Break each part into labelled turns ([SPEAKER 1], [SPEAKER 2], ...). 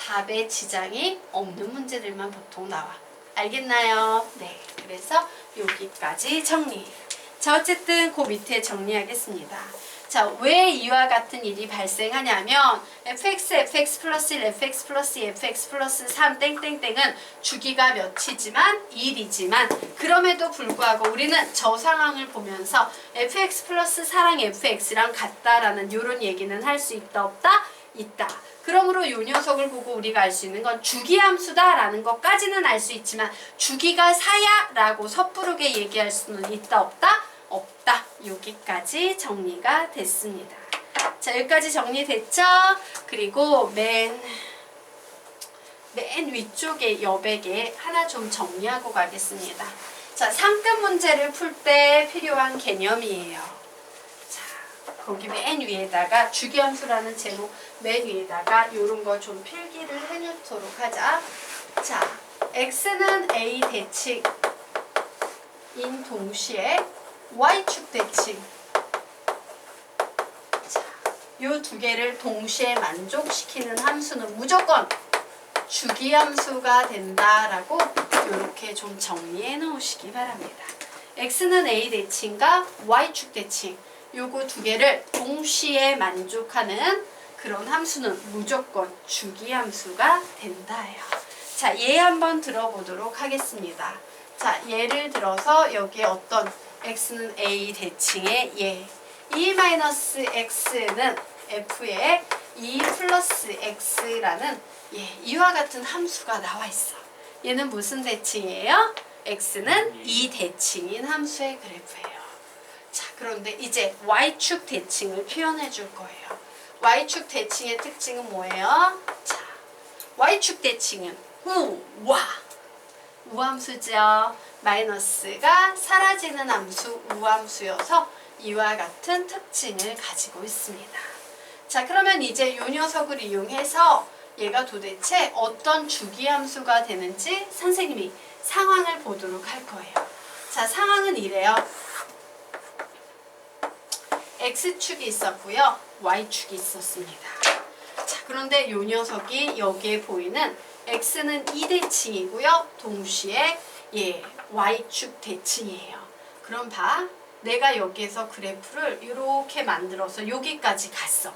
[SPEAKER 1] 답에 지장이 없는 문제들만 보통 나와. 알겠나요? 네. 그래서 여기까지 정리. 자, 어쨌든 그 밑에 정리하겠습니다. 자, 왜 이와 같은 일이 발생하냐면 fx, fx 플러스 1, fx 플러스 2, fx 플러스 3 땡땡땡은 주기가 몇이지만 1이지만 그럼에도 불구하고 우리는 저 상황을 보면서 fx 플러스 4랑 fx랑 같다라는 이런 얘기는 할 수 있다 없다? 있다. 그러므로 이 녀석을 보고 우리가 알 수 있는 건 주기함수다라는 것까지는 알 수 있지만 주기가 4야 라고 섣부르게 얘기할 수는 있다 없다? 없다. 여기까지 정리가 됐습니다. 자, 여기까지 정리됐죠? 그리고 맨 위쪽에 여백에 하나 좀 정리하고 가겠습니다. 자, 상급 문제를 풀 때 필요한 개념이에요. 자, 거기 맨 위에다가 주기함수라는 제목 맨 위에다가 이런 거 좀 필기를 해놓도록 하자. 자, x는 a 대칭인 동시에 y축 대칭. 자, 요 두 개를 동시에 만족시키는 함수는 무조건 주기함수가 된다라고 이렇게 좀 정리해 놓으시기 바랍니다. x는 a 대칭과 y축 대칭. 요거 두 개를 동시에 만족하는 그런 함수는 무조건 주기함수가 된다예요. 자, 얘 한번 들어보도록 하겠습니다. 자, 예를 들어서 여기에 어떤 x는 a 대칭의 얘 2-x는 f의 2 플러스 x라는 이와 같은 함수가 나와 있어. 얘는 무슨 대칭이에요? x는 2 대칭인 함수의 그래프예요. 자, 그런데 이제 y축 대칭을 표현해 줄 거예요. y축 대칭의 특징은 뭐예요? 자, y축 대칭은 우함수죠. 마이너스가 사라지는 함수 우함수여서 이와 같은 특징을 가지고 있습니다. 자, 그러면 이제 이 녀석을 이용해서 얘가 도대체 어떤 주기함수가 되는지 선생님이 상황을 보도록 할 거예요. 자, 상황은 이래요. x축이 있었고요. y축이 있었습니다. 자, 그런데 이 녀석이 여기에 보이는 x는 2대칭이고요. 동시에 y축 대칭이에요. 그럼 봐. 내가 여기에서 그래프를 이렇게 만들어서 여기까지 갔어.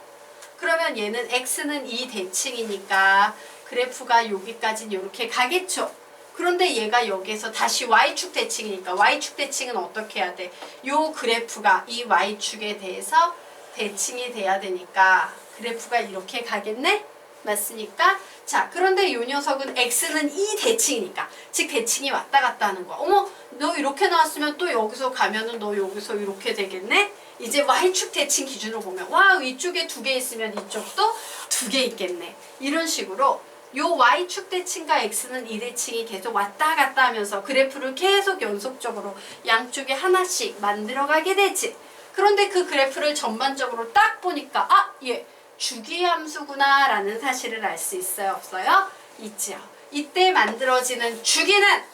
[SPEAKER 1] 그러면 얘는 x는 2대칭이니까 그래프가 여기까지는 이렇게 가겠죠. 그런데 얘가 여기에서 다시 y축 대칭이니까 y축 대칭은 어떻게 해야 돼? 요 그래프가 이 y축에 대해서 대칭이 돼야 되니까 그래프가 이렇게 가겠네? 맞습니까? 자, 그런데 이 녀석은 x는 2대칭이니까 즉 대칭이 왔다 갔다 하는 거야. 어머, 너 이렇게 나왔으면 또 여기서 가면은 너 여기서 이렇게 되겠네? 이제 y축 대칭 기준으로 보면 와, 위쪽에 2개 있으면 이쪽도 2개 있겠네. 이런 식으로 요 y축 대칭과 x는 2대칭이 계속 왔다 갔다 하면서 그래프를 계속 연속적으로 양쪽에 하나씩 만들어가게 되지. 그런데 그 그래프를 전반적으로 딱 보니까 얘 주기함수구나 라는 사실을 알 수 있어요? 없어요? 있죠. 이때 만들어지는 주기는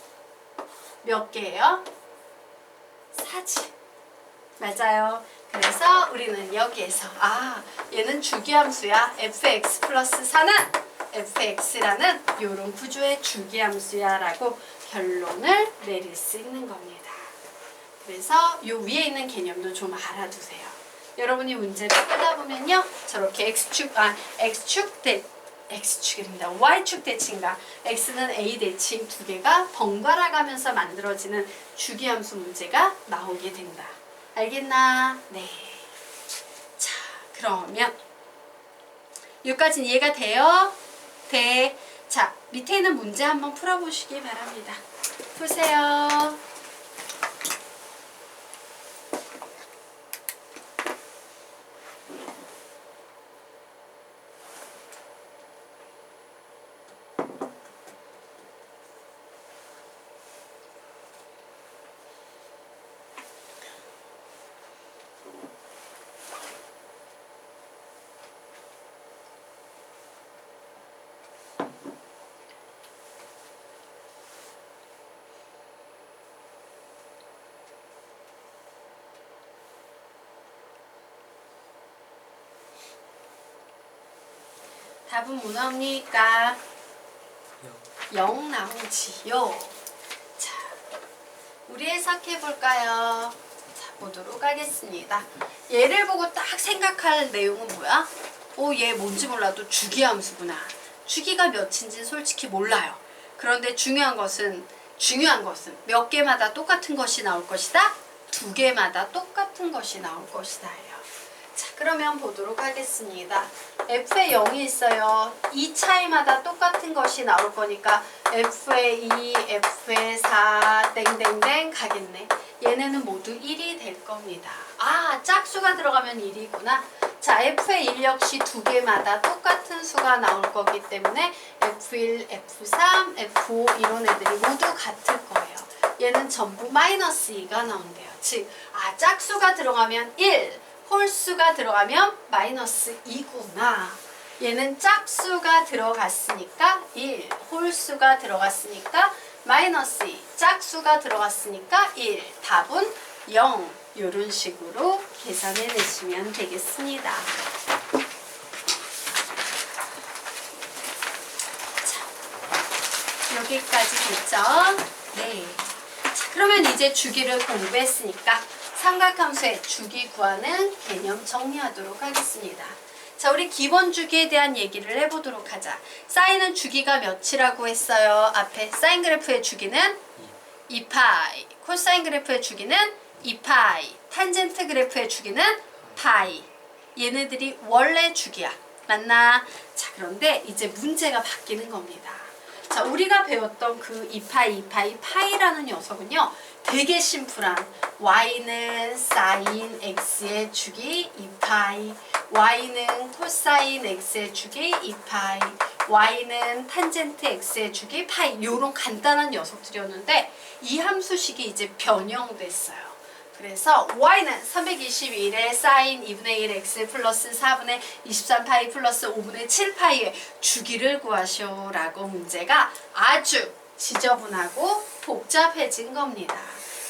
[SPEAKER 1] 몇 개예요? 4지. 맞아요. 그래서 우리는 여기에서 얘는 주기함수야. fx 플러스 4는 fx라는 이런 구조의 주기함수야 라고 결론을 내릴 수 있는 겁니다. 그래서 요 위에 있는 개념도 좀 알아두세요. 여러분이 문제를 풀다 보면요, 저렇게 x축입니다. y축 대칭과 x는 a 대칭 두 개가 번갈아 가면서 만들어지는 주기함수 문제가 나오게 된다. 알겠나? 네. 자, 그러면 여기까지는 이해가 돼요? 네. 자, 밑에 있는 문제 한번 풀어보시기 바랍니다. 보세요. 답은 뭐 나옵니까? 0 나오지요. 자, 우리 해석해 볼까요? 자, 보도록 하겠습니다. 얘를 보고 딱 생각할 내용은 뭐야? 얘 뭔지 몰라도 주기함수구나. 주기가 몇인지 솔직히 몰라요. 그런데 중요한 것은 몇 개마다 똑같은 것이 나올 것이다? 두 개마다 똑같은 것이 나올 것이다. 자, 그러면 보도록 하겠습니다. F에 0이 있어요. 이 차이마다 똑같은 것이 나올 거니까 F에 2, F에 4, 땡땡땡 가겠네. 얘네는 모두 1이 될 겁니다. 아, 짝수가 들어가면 1이구나. 자, F의 1 역시 두 개마다 똑같은 수가 나올 거기 때문에 F1, F3, F5 이런 애들이 모두 같을 거예요. 얘는 전부 마이너스 2가 나온대요. 즉, 짝수가 들어가면 1, 홀수가 들어가면 마이너스 2구나. 얘는 짝수가 들어갔으니까 1, 홀수가 들어갔으니까 마이너스 2, 짝수가 들어갔으니까 1, 답은 0. 이런 식으로 계산해 내시면 되겠습니다. 자, 여기까지 됐죠? 네. 자, 그러면 이제 주기를 공부했으니까 삼각함수의 주기 구하는 개념 정리하도록 하겠습니다. 자, 우리 기본 주기에 대한 얘기를 해보도록 하자. 사인은 주기가 몇이라고 했어요? 앞에 사인 그래프의 주기는 2파이, 코사인 그래프의 주기는 2파이, 탄젠트 그래프의 주기는 파이. 얘네들이 원래 주기야. 맞나? 자, 그런데 이제 문제가 바뀌는 겁니다. 자, 우리가 배웠던 그 2파이, 파이라는 녀석은요, 되게 심플한 y는 사인 x의 주기 2파이, y는 코사인 x의 주기 2파이, y는 탄젠트 x의 주기 파이, 요런 간단한 녀석들이었는데 이 함수식이 이제 변형됐어요. 그래서 y는 321의 사인 2분의 1 x 플러스 4분의 23파이 플러스 5분의 7파이의 주기를 구하시오라고 문제가 아주 지저분하고 복잡해진 겁니다.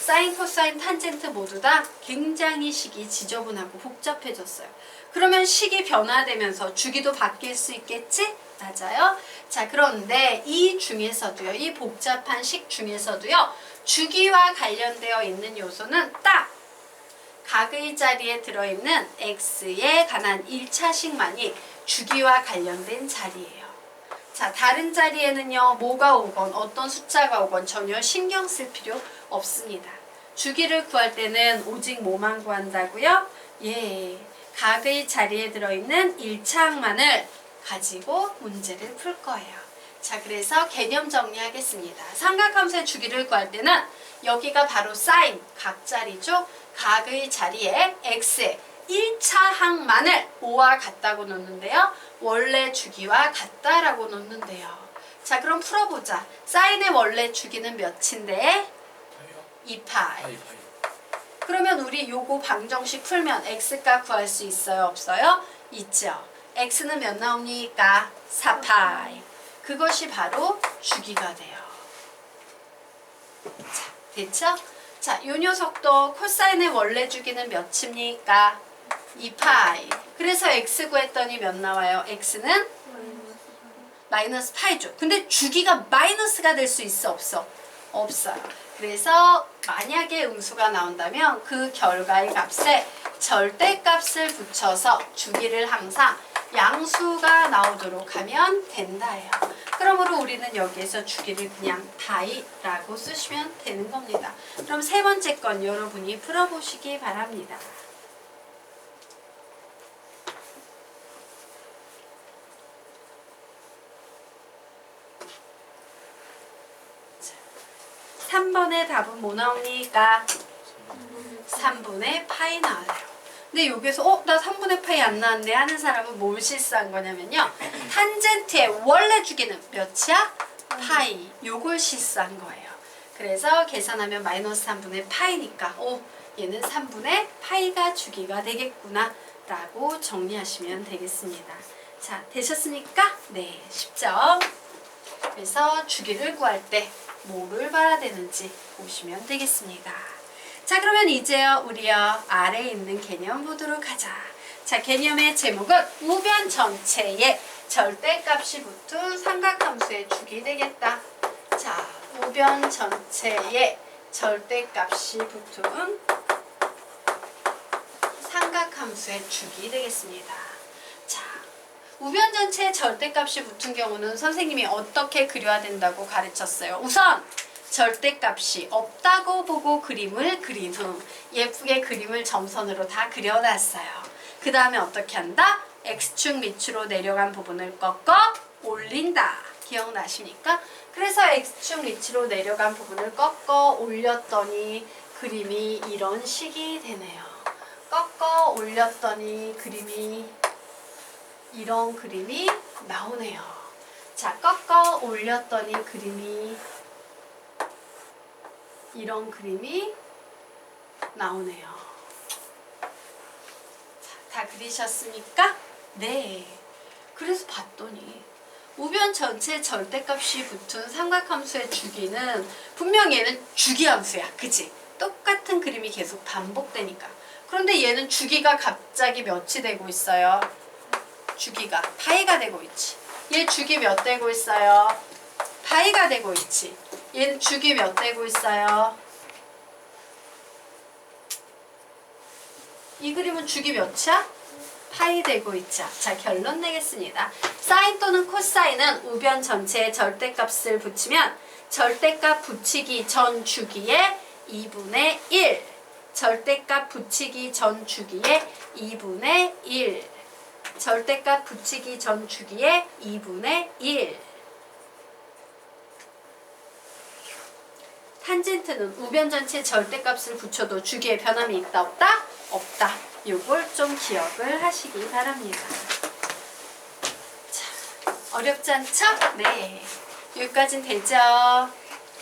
[SPEAKER 1] 사인, 코사인, 탄젠트 모두 다 굉장히 식이 지저분하고 복잡해졌어요. 그러면 식이 변화되면서 주기도 바뀔 수 있겠지? 맞아요. 자, 그런데 이 중에서도요, 이 복잡한 식 중에서도요, 주기와 관련되어 있는 요소는 딱 각의 자리에 들어있는 x에 관한 1차식만이 주기와 관련된 자리예요. 자, 다른 자리에는요, 뭐가 오건 어떤 숫자가 오건 전혀 신경 쓸 필요 없습니다. 주기를 구할 때는 오직 뭐만 구한다고요? 예, 각의 자리에 들어있는 1차항만을 가지고 문제를 풀 거예요. 자, 그래서 개념 정리하겠습니다. 삼각함수의 주기를 구할 때는 여기가 바로 사인, 각 자리죠. 각의 자리에 x의 1차항만을 5와 같다고 놓는데요. 원래 주기와 같다라고 놓는데요. 자, 그럼 풀어보자. 사인의 원래 주기는 몇인데? 2파이. 그러면 우리 요거 방정식 풀면 x값 구할 수 있어요? 없어요? 있죠. x는 몇 나옵니까? 4파이. 그것이 바로 주기가 돼요. 자, 됐죠? 자, 요 녀석도 코사인의 원래 주기는 몇입니까? 2파이. 그래서 x 구했더니 몇 나와요? x는 마이너스 파이죠. 근데 주기가 마이너스가 될 수 있어? 없어? 없어요. 그래서 만약에 음수가 나온다면 그 결과의 값에 절대값을 붙여서 주기를 항상 양수가 나오도록 하면 된다예요. 그러므로 우리는 여기에서 주기를 그냥 파이라고 쓰시면 되는 겁니다. 그럼 세 번째 건 여러분이 풀어보시기 바랍니다. 3번의 답은 뭐 나옵니까? 3분의 파이 나와요. 근데 여기서 나 3분의 파이 안 나왔네 하는 사람은 뭘 실수한 거냐면요. 탄젠트의 원래 주기는 몇이야? 파이. 요걸 실수한 거예요. 그래서 계산하면 마이너스 3분의 파이니까 얘는 3분의 파이가 주기가 되겠구나 라고 정리하시면 되겠습니다. 자, 되셨습니까? 네, 쉽죠? 그래서 주기를 구할 때 뭐를 봐야 되는지 보시면 되겠습니다. 자, 그러면 이제요 우리요 아래에 있는 개념 보도록 하자. 자, 개념의 제목은 우변 전체의 절대값이 붙은 삼각함수의 주기 되겠다. 자, 우변 전체에 절대값이 붙은 삼각함수의 주기 되겠습니다. 자, 우변 전체에 절대값이 붙은 경우는 선생님이 어떻게 그려야 된다고 가르쳤어요. 우선 절대값이 없다고 보고 그림을 그린 후 예쁘게 그림을 점선으로 다 그려놨어요. 그 다음에 어떻게 한다? X축 밑으로 내려간 부분을 꺾어 올린다. 기억나십니까? 그래서 X축 밑으로 내려간 부분을 꺾어 올렸더니 그림이 이런 식이 되네요. 꺾어 올렸더니 그림이 이런 그림이 나오네요. 자, 꺾어 올렸더니 그림이 이런 그림이 나오네요. 자, 다 그리셨습니까? 네. 그래서 봤더니 우변 전체 절대값이 붙은 삼각함수의 주기는 분명 얘는 주기함수야. 그치? 똑같은 그림이 계속 반복되니까. 그런데 얘는 주기가 갑자기 몇이 되고 있어요? 주기가 파이가 되고 있지. 얘 주기 몇 되고 있어요? 파이가 되고 있지. 얘는 주기 몇 되고 있어요? 이 그림은 주기 몇이야? 파이 되고 있죠. 자, 결론 내겠습니다. 사인 또는 코사인은 우변 전체에 절대값을 붙이면 절대값 붙이기 전 주기의 2분의 1, 절대값 붙이기 전 주기의 2분의 1, 절대값 붙이기 전 주기의 2분의 1. 탄젠트는 우변 전체 절대값을 붙여도 주기에 변함이 있다 없다? 없다. 요걸 좀 기억을 하시기 바랍니다. 자, 어렵지 않죠? 네. 여기까지는 되죠?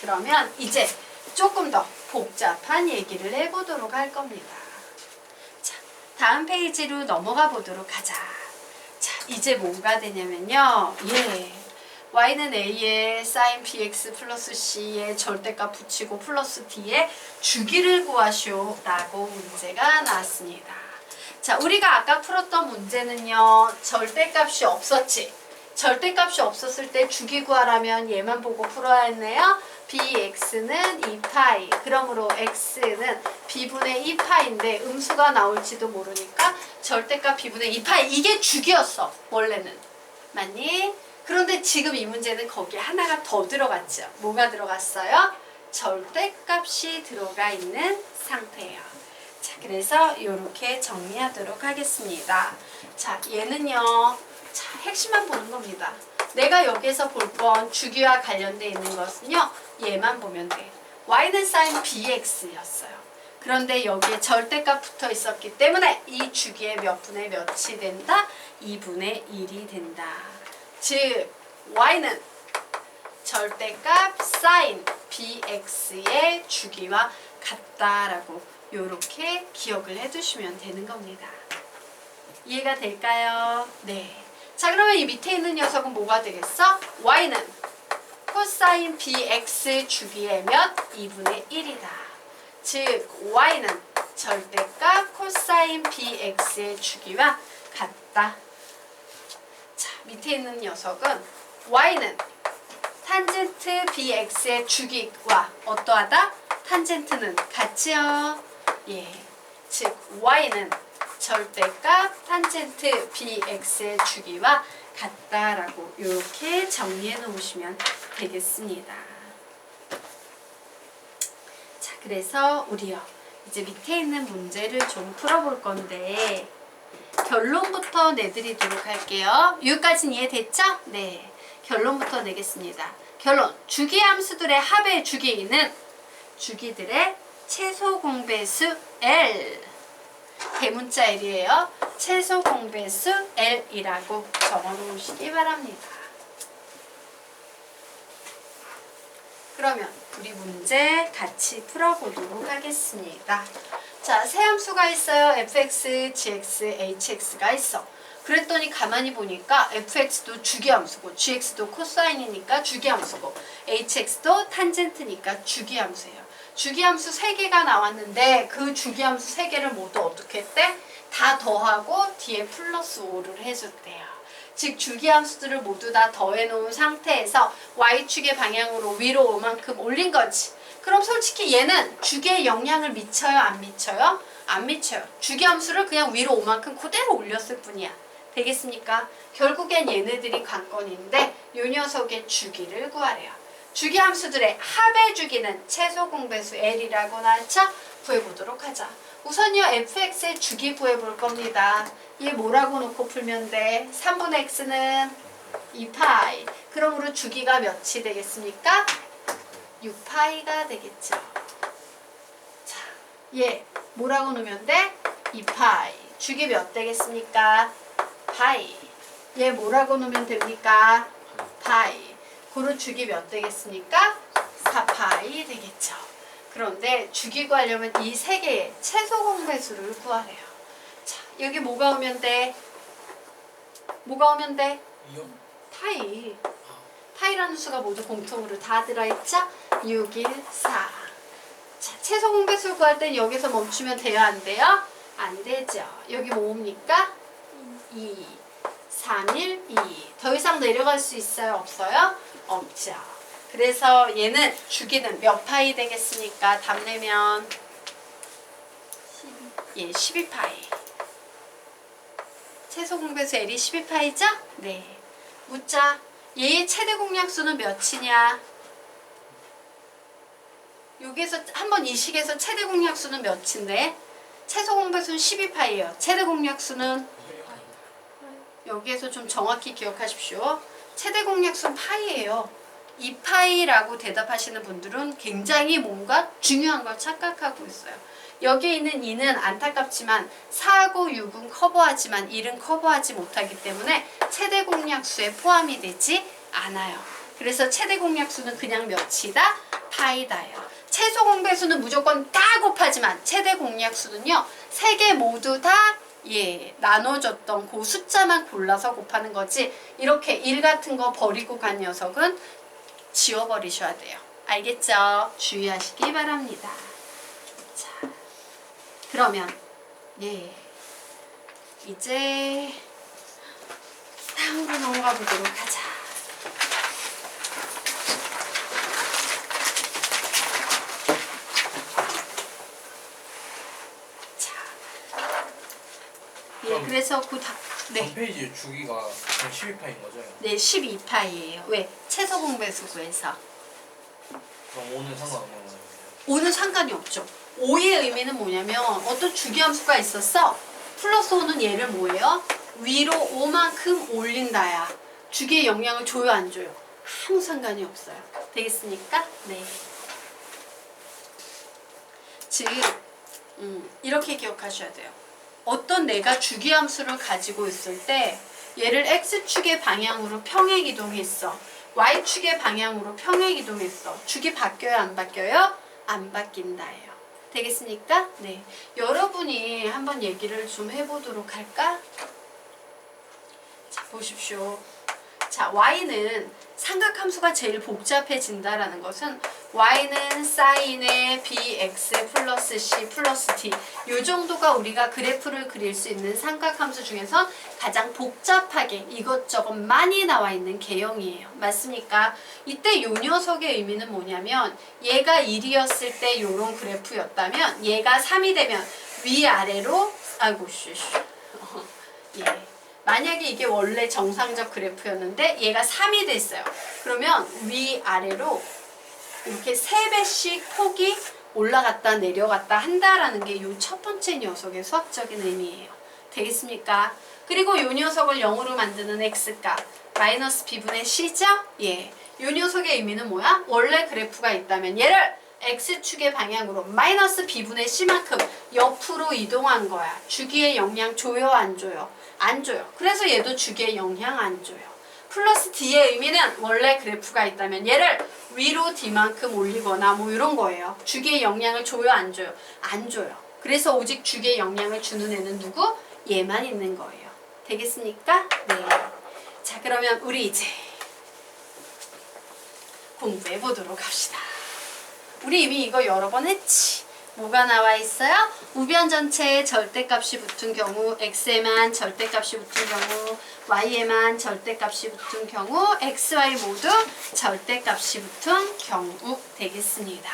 [SPEAKER 1] 그러면 이제 조금 더 복잡한 얘기를 해보도록 할 겁니다. 자, 다음 페이지로 넘어가 보도록 하자. 자, 이제 뭐가 되냐면요. y는 a에 sin bx 플러스 c에 절대값 붙이고 플러스 d에 주기를 구하시오 라고 문제가 나왔습니다. 자, 우리가 아까 풀었던 문제는요. 절대값이 없었지. 절대값이 없었을 때 주기 구하라면 얘만 보고 풀어야 했네요. bx는 2파이. 그러므로 x는 b분의 2파인데 음수가 나올지도 모르니까 절대값 b분의 2파이. 이게 주기였어. 원래는. 맞니? 그런데 지금 이 문제는 거기에 하나가 더 들어갔죠. 뭐가 들어갔어요? 절대값이 들어가 있는 상태예요. 자, 그래서 이렇게 정리하도록 하겠습니다. 자, 얘는요. 자, 핵심만 보는 겁니다. 내가 여기에서 볼 건 주기와 관련되어 있는 것은요. 얘만 보면 돼. y는 sin bx였어요. 그런데 여기에 절대값 붙어 있었기 때문에 이 주기의 몇 분의 몇이 된다? 2분의 1이 된다. 즉 y는 절대값 sin bx의 주기와 같다라고 이렇게 기억을 해두시면 되는 겁니다. 이해가 될까요? 네. 자, 그러면 이 밑에 있는 녀석은 뭐가 되겠어? y는 코사인 bx 주기의 몇? 2분의 1이다. 즉 y는 절대값 코사인 bx의 주기와 같다. 자, 밑에 있는 녀석은 y는 탄젠트 bx의 주기와 어떠하다? 탄젠트는 같지요. 예. 즉 y는 절대값 탄젠트 bx의 주기와 같다라고 이렇게 정리해 놓으시면 되겠습니다. 자, 그래서 우리요 이제 밑에 있는 문제를 좀 풀어볼 건데 결론부터 내드리도록 할게요. 여기까지는 이해됐죠? 네. 결론부터 내겠습니다. 결론. 주기함수들의 합의 주기는 주기들의 최소 공배수 L. 대문자 L이에요. 최소 공배수 L이라고 적어 놓으시기 바랍니다. 그러면 우리 문제 같이 풀어보도록 하겠습니다. 자, 세 함수가 있어요. fx, gx, hx가 있어. 그랬더니 가만히 보니까 fx도 주기함수고 gx도 코사인이니까 주기함수고 hx도 탄젠트니까 주기함수예요. 주기함수 3개가 나왔는데 그 주기함수 3개를 모두 어떻게 했대? 다 더하고 뒤에 플러스 5를 해줬대요. 즉 주기함수들을 모두 다 더해놓은 상태에서 y축의 방향으로 위로 오만큼 올린 거지. 그럼 솔직히 얘는 주기에 영향을 미쳐요? 안 미쳐요? 안 미쳐요. 주기함수를 그냥 위로 오만큼 그대로 올렸을 뿐이야. 되겠습니까? 결국엔 얘네들이 관건인데 요 녀석의 주기를 구하래요. 주기함수들의 합의 주기는 최소 공배수 L이라고 나왔죠? 구해보도록 하자. 우선요 fx의 주기 구해볼 겁니다. 얘 뭐라고 놓고 풀면 돼? 3분의 x는 2파이. 그러므로 주기가 몇이 되겠습니까? 6파이가 되겠죠. 자, 얘 뭐라고 놓으면 돼? 2파이. 주기 몇 되겠습니까? 파이. 얘 뭐라고 놓으면 됩니까? 파이. 고로 주기 몇 되겠습니까? 4파이 되겠죠. 그런데 주기 구하려면 이 세 개의 최소 공배수를 구하래요. 자, 여기 뭐가 오면 돼? 뭐가 오면 돼? 파이. 파이라는 수가 모두 공통으로 다 들어있죠? 6, 1, 4. 자, 최소 공배수를 구할 땐 여기서 멈추면 돼요? 안 돼요? 안 되죠. 여기 뭡니까? 2, 3, 1, 2. 더 이상 내려갈 수 있어요? 없어요? 없죠. 그래서 얘는 주기는 몇 파이 되겠습니까? 답 내면 12파이. 최소 공배수 L이 12파이죠? 네. 묻자. 얘의 최대 공약수는 몇이냐? 여기에서 한번 이 식에서 최대 공약수는 몇인데? 최소 공배수는 12파이예요. 최대 공약수는 여기에서 좀 정확히 기억하십시오. 최대 공약수는 파이예요. 2파이라고 대답하시는 분들은 굉장히 뭔가 중요한 걸 착각하고 있어요. 여기에 있는 2는 안타깝지만 4하고 6은 커버하지만 1은 커버하지 못하기 때문에 최대 공약수에 포함이 되지 않아요. 그래서 최대 공약수는 그냥 몇이다? 파이다예요. 최소 공배수는 무조건 다 곱하지만 최대 공약수는요. 세 개 모두 다 나눠줬던 그 숫자만 골라서 곱하는 거지 이렇게 1 같은 거 버리고 간 녀석은 지워버리셔야 돼요. 알겠죠? 주의하시기 바랍니다. 자, 그러면 이제 다음으로 넘어가 보도록 하자. 그래서 네.
[SPEAKER 2] 3페이지 주기가 12파인 거죠?
[SPEAKER 1] 네, 12파이예요. 왜? 최소 공배수 구해서.
[SPEAKER 2] 그럼 5는 상관없는 거예요?
[SPEAKER 1] 5는 상관이 없죠. 5의 의미는 뭐냐면 어떤 주기함수가 있었어. 플러스 5는 얘를 뭐예요? 위로 5만큼 올린다야. 주기에 영향을 줘요, 안 줘요? 아무 상관이 없어요. 되겠습니까? 네. 즉, 이렇게 기억하셔야 돼요. 어떤 내가 주기함수를 가지고 있을 때 얘를 x축의 방향으로 평행 이동했어. y축의 방향으로 평행 이동했어. 주기 바뀌어요? 안 바뀌어요? 안 바뀐다예요. 되겠습니까? 네. 여러분이 한번 얘기를 좀 해보도록 할까? 자, 보십시오. 자, y는 삼각함수가 제일 복잡해진다라는 것은 y는 사인의 bx 플러스 c 플러스 d 요 정도가 우리가 그래프를 그릴 수 있는 삼각함수 중에서 가장 복잡하게 이것저것 많이 나와 있는 개형이에요. 맞습니까? 이때 요 녀석의 의미는 뭐냐면 얘가 1이었을 때 요런 그래프였다면 얘가 3이 되면 위아래로 만약에 이게 원래 정상적 그래프였는데 얘가 3이 됐어요. 그러면 위아래로 이렇게 3배씩 폭이 올라갔다 내려갔다 한다라는 게 이 첫 번째 녀석의 수학적인 의미예요. 되겠습니까? 그리고 이 녀석을 0으로 만드는 x값 마이너스 b분의 c죠? 이 녀석의 의미는 뭐야? 원래 그래프가 있다면 얘를 x축의 방향으로 마이너스 b분의 c만큼 옆으로 이동한 거야. 주기에 영향 줘요? 안 줘요? 안 줘요. 그래서 얘도 주기에 영향 안 줘요. 플러스 d의 의미는 원래 그래프가 있다면 얘를 위로 d만큼 올리거나 뭐 이런 거예요. 주기에 영향을 줘요? 안 줘요? 안 줘요. 그래서 오직 주기에 영향을 주는 애는 누구? 얘만 있는 거예요. 되겠습니까? 네. 자, 그러면 우리 이제 공부해 보도록 합시다. 우리 이미 이거 여러 번 했지. 뭐가 나와 있어요? 우변 전체에 절대값이 붙은 경우, x에만 절대값이 붙은 경우, y에만 절대값이 붙은 경우, x, y 모두 절대값이 붙은 경우 되겠습니다.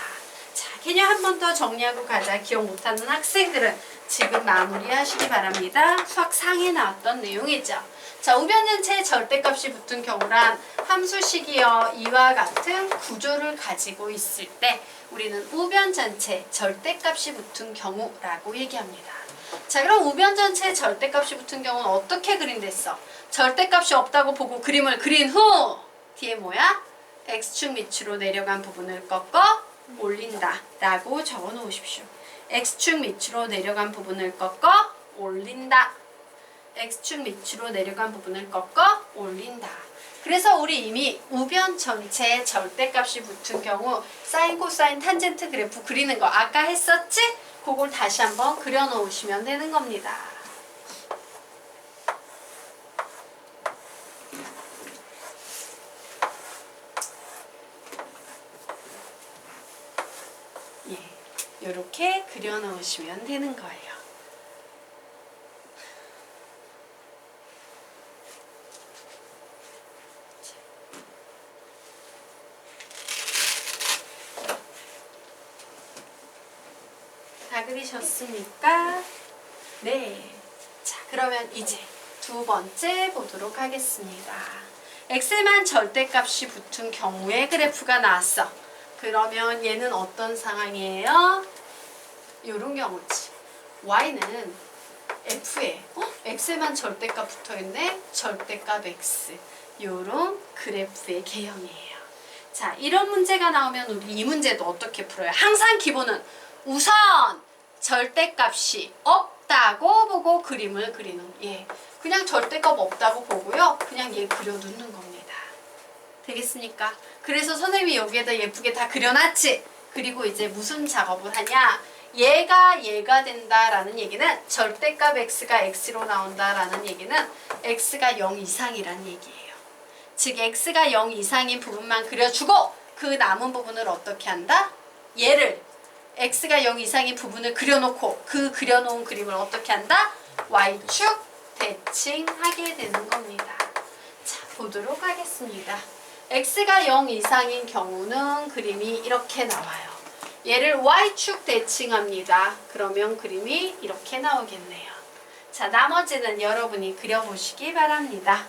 [SPEAKER 1] 자, 개념 한 번 더 정리하고 가자. 기억 못하는 학생들은 지금 마무리하시기 바랍니다. 수학 상에 나왔던 내용이죠. 자, 우변 전체에 절대값이 붙은 경우란 함수식이요 이와 같은 구조를 가지고 있을 때 우리는 우변 전체 절대값이 붙은 경우라고 얘기합니다. 자, 그럼 우변 전체에 절대값이 붙은 경우는 어떻게 그린댔어? 절대값이 없다고 보고 그림을 그린 후 뒤에 뭐야? x축 밑으로 내려간 부분을 꺾어 올린다 라고 적어 놓으십시오. x축 밑으로 내려간 부분을 꺾어 올린다. x축 밑으로 내려간 부분을 꺾어 올린다. 그래서 우리 이미 우변 전체에 절대값이 붙은 경우 사인, 코사인, 탄젠트 그래프 그리는 거 아까 했었지? 그걸 다시 한번 그려놓으시면 되는 겁니다. 예, 이렇게 그려놓으시면 되는 거예요. 다 그리셨습니까? 네. 자, 그러면 이제 두 번째 보도록 하겠습니다. x에만 절대값이 붙은 경우에 그래프가 나왔어. 그러면 얘는 어떤 상황이에요? 이런 경우지. y는 f에 x에만 절대값 붙어있네. 절대값 x. 요런 그래프의 개형이에요. 자, 이런 문제가 나오면 우리 이 문제도 어떻게 풀어요? 항상 기본은 우선 절대값이 없다고 보고 그림을 그리는, 예, 그냥 절대값 없다고 보고요 그냥 얘 그려놓는 겁니다. 되겠습니까? 그래서 선생님이 여기에다 예쁘게 다 그려놨지. 그리고 이제 무슨 작업을 하냐, 얘가 된다라는 얘기는 절대값 x가 x로 나온다라는 얘기는 x가 0 이상이란 얘기예요. 즉 x가 0 이상인 부분만 그려주고 그 남은 부분을 어떻게 한다? 얘를 x가 0 이상인 부분을 그려놓고 그 그려놓은 그림을 어떻게 한다? y축 대칭하게 되는 겁니다. 자, 보도록 하겠습니다. x가 0 이상인 경우는 그림이 이렇게 나와요. 얘를 y축 대칭합니다. 그러면 그림이 이렇게 나오겠네요. 자, 나머지는 여러분이 그려보시기 바랍니다.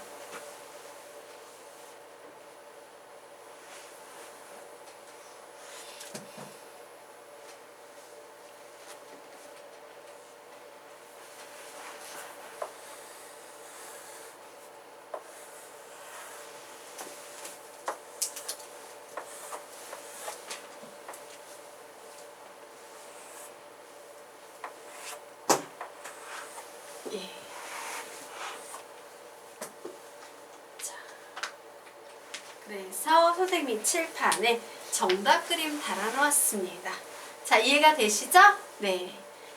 [SPEAKER 1] 예. 자, 그래서 선생님이 칠판에 정답 그림 달아놓았습니다. 자, 이해가 되시죠? 네,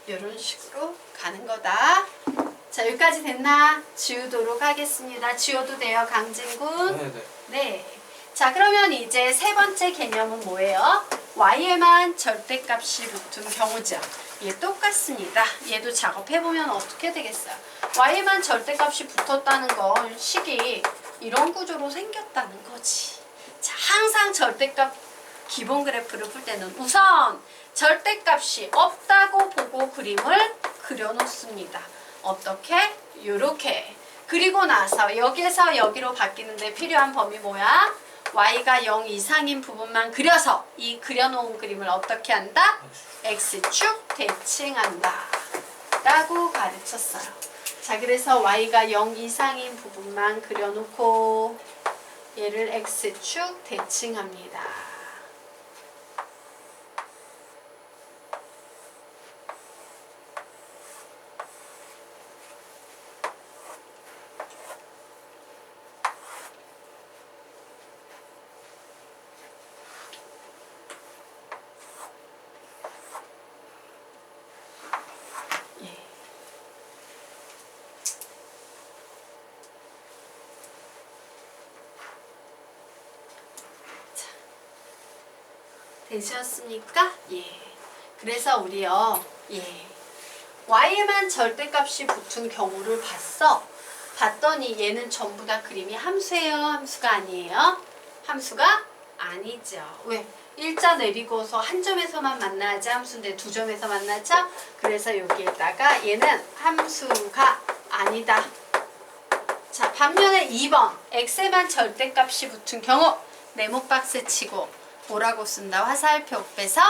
[SPEAKER 1] 이런 식으로 가는 거다. 자, 여기까지 됐나? 지우도록 하겠습니다. 지워도 돼요, 강진군?
[SPEAKER 2] 네네.
[SPEAKER 1] 네. 자, 그러면 이제 세 번째 개념은 뭐예요? y에만 절대값이 붙은 경우죠. 얘 똑같습니다. 얘도 작업해보면 어떻게 되겠어요? y에만 절대값이 붙었다는 건 식이 이런 구조로 생겼다는 거지. 자, 항상 절대값 기본 그래프를 풀 때는 우선 절대값이 없다고 보고 그림을 그려놓습니다. 어떻게? 요렇게. 그리고 나서 여기에서 여기로 바뀌는데 필요한 범위 뭐야? y가 0 이상인 부분만 그려서 이 그려놓은 그림을 어떻게 한다? x축 대칭한다 라고 가르쳤어요. 자, 그래서 y가 0 이상인 부분만 그려놓고 얘를 x축 대칭합니다. 되셨습니까? 예. 그래서 우리요, y에만 절대값이 붙은 경우를 봤더니 얘는 전부 다 그림이 함수예요, 함수가 아니에요? 함수가 아니죠. 왜? 일자 내리고서 한 점에서만 만나야지 함수인데 두 점에서 만나죠? 그래서 여기에다가 얘는 함수가 아니다. 자, 반면에 2번 x에만 절대값이 붙은 경우 네모 박스 치고 뭐라고 쓴다? 화살표 빼서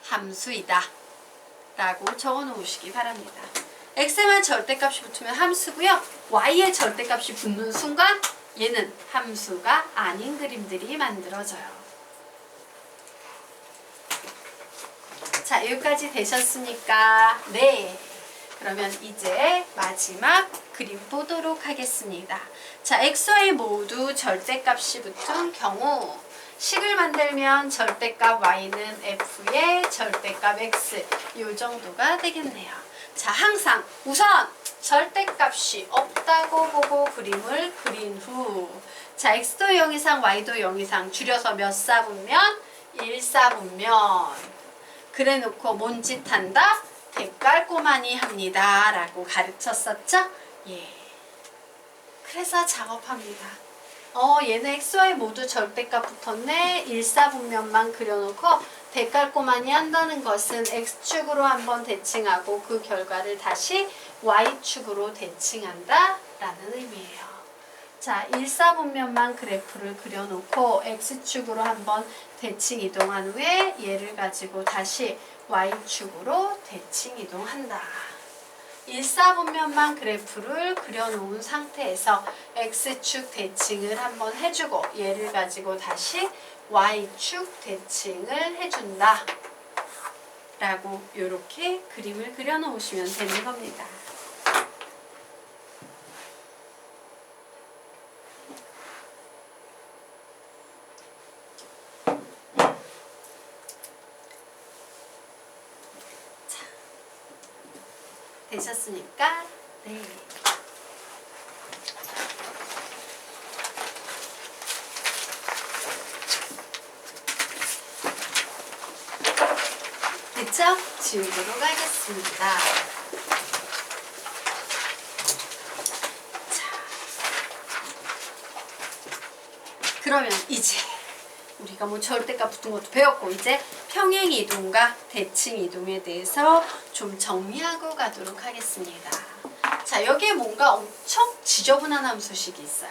[SPEAKER 1] 함수이다 라고 적어 놓으시기 바랍니다. x에만 절대값이 붙으면 함수고요. y에 절대값이 붙는 순간 얘는 함수가 아닌 그림들이 만들어져요. 자, 여기까지 되셨습니까? 네. 그러면 이제 마지막 그림 보도록 하겠습니다. 자, x, y 모두 절대값이 붙은 경우 식을 만들면 절대값 y는 f의 절대값 x 이 정도가 되겠네요. 자, 항상 우선 절대값이 없다고 보고 그림을 그린 후 자, x도 0 이상 y도 0 이상 줄여서 몇 사분면? 1사분면 그래 놓고 뭔 짓 한다? 대깔꼬마니 합니다 라고 가르쳤었죠? 예. 그래서 작업합니다. 얘는 x, y 모두 절대값 붙었네. 1사분면만 그려놓고 대깔꼬마니 한다는 것은 x축으로 한번 대칭하고 그 결과를 다시 y축으로 대칭한다 라는 의미예요. 자, 1사분면만 그래프를 그려놓고 x축으로 한번 대칭 이동한 후에 얘를 가지고 다시 y축으로 대칭 이동한다. 1사분면만 그래프를 그려놓은 상태에서 x축 대칭을 한번 해주고 얘를 가지고 다시 y축 대칭을 해준다 라고 이렇게 그림을 그려놓으시면 되는 겁니다. 되셨습니까? 네. 됐죠? 지우도록 하겠습니다. 자, 그러면 이제 우리가 뭐 절대값 붙은 것도 배웠고 이제 평행이동과 대칭이동에 대해서 좀 정리하고 가도록 하겠습니다. 자, 여기에 뭔가 엄청 지저분한 함수식이 있어요.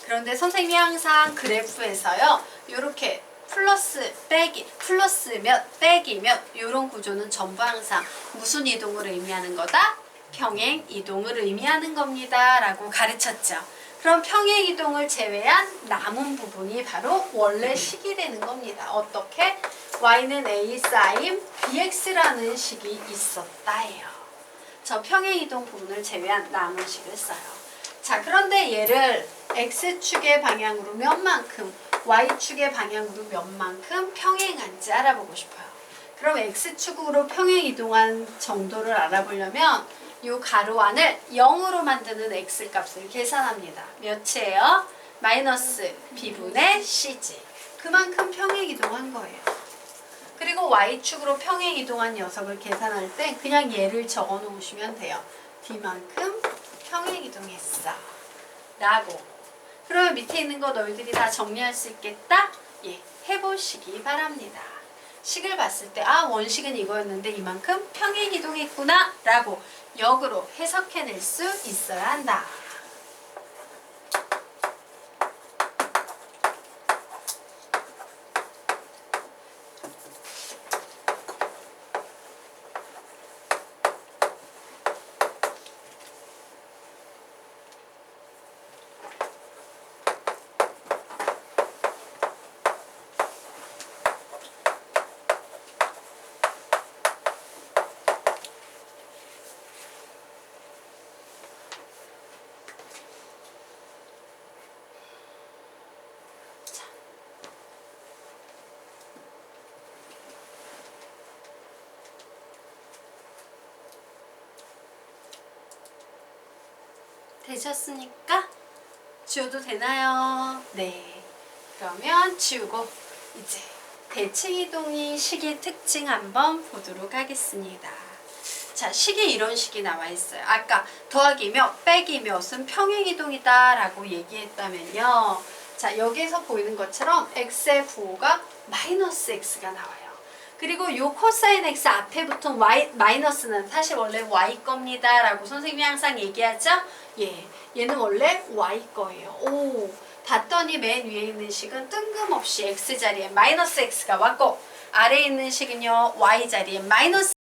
[SPEAKER 1] 그런데 선생님이 항상 그래프에서요 이렇게 플러스 빼기 플러스 몇 빼기 몇 이런 구조는 전부 항상 무슨 이동을 의미하는 거다? 평행 이동을 의미하는 겁니다 라고 가르쳤죠. 그럼 평행 이동을 제외한 남은 부분이 바로 원래 식이 되는 겁니다. 어떻게? y는 a sin bx라는 식이 있었다예요. 저 평행 이동 부분을 제외한 남은 식을 써요. 자, 그런데 얘를 x축의 방향으로 몇 만큼, y축의 방향으로 몇 만큼 평행한지 알아보고 싶어요. 그럼 x축으로 평행 이동한 정도를 알아보려면 이 가로 안을 0으로 만드는 x값을 계산합니다. 몇이에요? 마이너스 b분의 c지. 그만큼 평행 이동한 거예요. 그리고 y축으로 평행 이동한 녀석을 계산할 때 그냥 얘를 적어 놓으시면 돼요. d만큼 평행 이동했어. 라고. 그러면 밑에 있는 거 너희들이 다 정리할 수 있겠다? 예, 해보시기 바랍니다. 식을 봤을 때 원식은 이거였는데 이만큼 평행 이동했구나 라고 역으로 해석해낼 수 있어야 한다. 되셨습니까? 지워도 되나요? 네. 그러면 지우고 이제 대칭이동의 식의 특징 한번 보도록 하겠습니다. 자, 식이 이런 식이 나와 있어요. 아까 더하기 몇, 빼기 몇은 평행이동이다 라고 얘기했다면요. 자, 여기에서 보이는 것처럼 x의 부호가 마이너스 x가 나와요. 그리고 요 코사인 x 앞에 붙은 y, 마이너스는 사실 원래 y 겁니다 라고 선생님이 항상 얘기하죠? 예, 얘는 원래 y 거예요. 오, 봤더니 맨 위에 있는 식은 뜬금없이 x 자리에 마이너스 x가 왔고 아래에 있는 식은요 y 자리에 마이너스